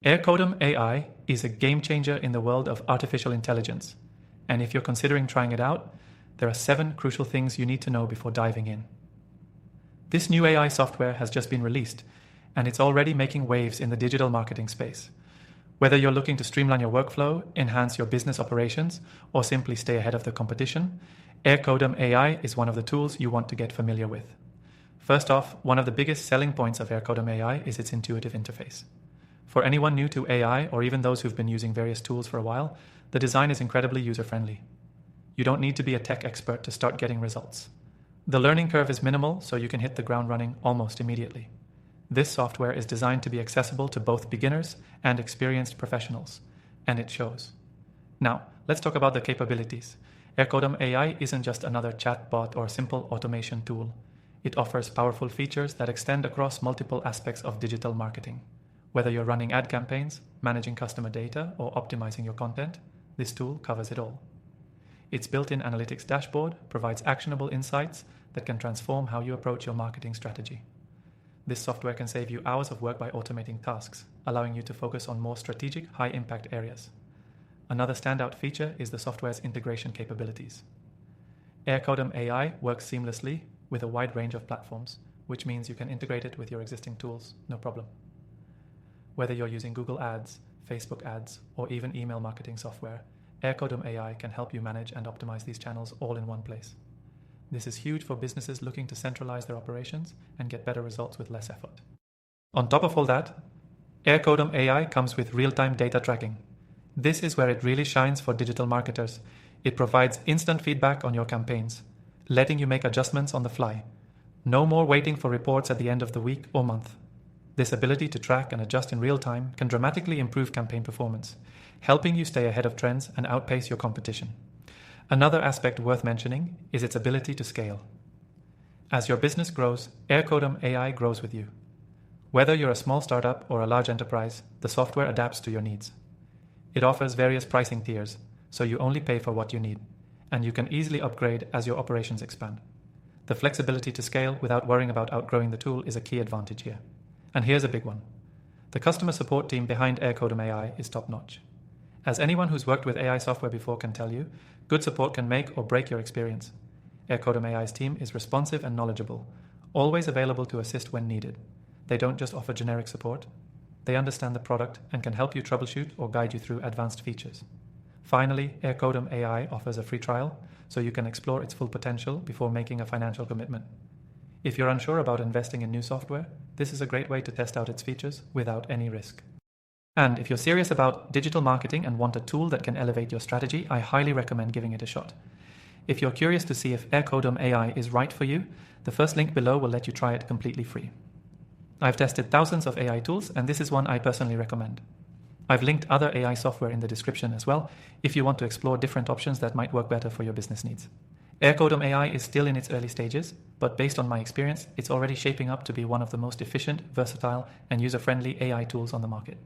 AirCodum AI is a game changer in the world of artificial intelligence. And if you're considering trying it out, there are 7 crucial things you need to know before diving in. This new AI software has just been released, and it's already making waves in the digital marketing space. Whether you're looking to streamline your workflow, enhance your business operations, or simply stay ahead of the competition, AirCodum AI is one of the tools you want to get familiar with. First off, one of the biggest selling points of AirCodum AI is its intuitive interface. For anyone new to AI, or even those who've been using various tools for a while, the design is incredibly user-friendly. You don't need to be a tech expert to start getting results. The learning curve is minimal, so you can hit the ground running almost immediately. This software is designed to be accessible to both beginners and experienced professionals, and it shows. Now, let's talk about the capabilities. AirCodum AI isn't just another chatbot or simple automation tool. It offers powerful features that extend across multiple aspects of digital marketing. Whether you're running ad campaigns, managing customer data, or optimizing your content, this tool covers it all. Its built-in analytics dashboard provides actionable insights that can transform how you approach your marketing strategy. This software can save you hours of work by automating tasks, allowing you to focus on more strategic, high-impact areas. Another standout feature is the software's integration capabilities. AirCodum AI works seamlessly with a wide range of platforms, which means you can integrate it with your existing tools, no problem. Whether you're using Google Ads, Facebook Ads, or even email marketing software, AirCodum AI can help you manage and optimize these channels all in one place. This is huge for businesses looking to centralize their operations and get better results with less effort. On top of all that, AirCodum AI comes with real-time data tracking. This is where it really shines for digital marketers. It provides instant feedback on your campaigns, letting you make adjustments on the fly. No more waiting for reports at the end of the week or month. This ability to track and adjust in real time can dramatically improve campaign performance, helping you stay ahead of trends and outpace your competition. Another aspect worth mentioning is its ability to scale. As your business grows, AirCodum AI grows with you. Whether you're a small startup or a large enterprise, the software adapts to your needs. It offers various pricing tiers, so you only pay for what you need, and you can easily upgrade as your operations expand. The flexibility to scale without worrying about outgrowing the tool is a key advantage here. And here's a big one. The customer support team behind AirCodum AI is top-notch. As anyone who's worked with AI software before can tell you, good support can make or break your experience. AirCodum AI's team is responsive and knowledgeable, always available to assist when needed. They don't just offer generic support. They understand the product and can help you troubleshoot or guide you through advanced features. Finally, AirCodum AI offers a free trial, so you can explore its full potential before making a financial commitment. If you're unsure about investing in new software, this is a great way to test out its features without any risk. And if you're serious about digital marketing and want a tool that can elevate your strategy, I highly recommend giving it a shot. If you're curious to see if AirCodum AI is right for you, the first link below will let you try it completely free. I've tested thousands of AI tools, and this is one I personally recommend. I've linked other AI software in the description as well, if you want to explore different options that might work better for your business needs. AirCodum AI is still in its early stages, but based on my experience, it's already shaping up to be one of the most efficient, versatile, and user-friendly AI tools on the market.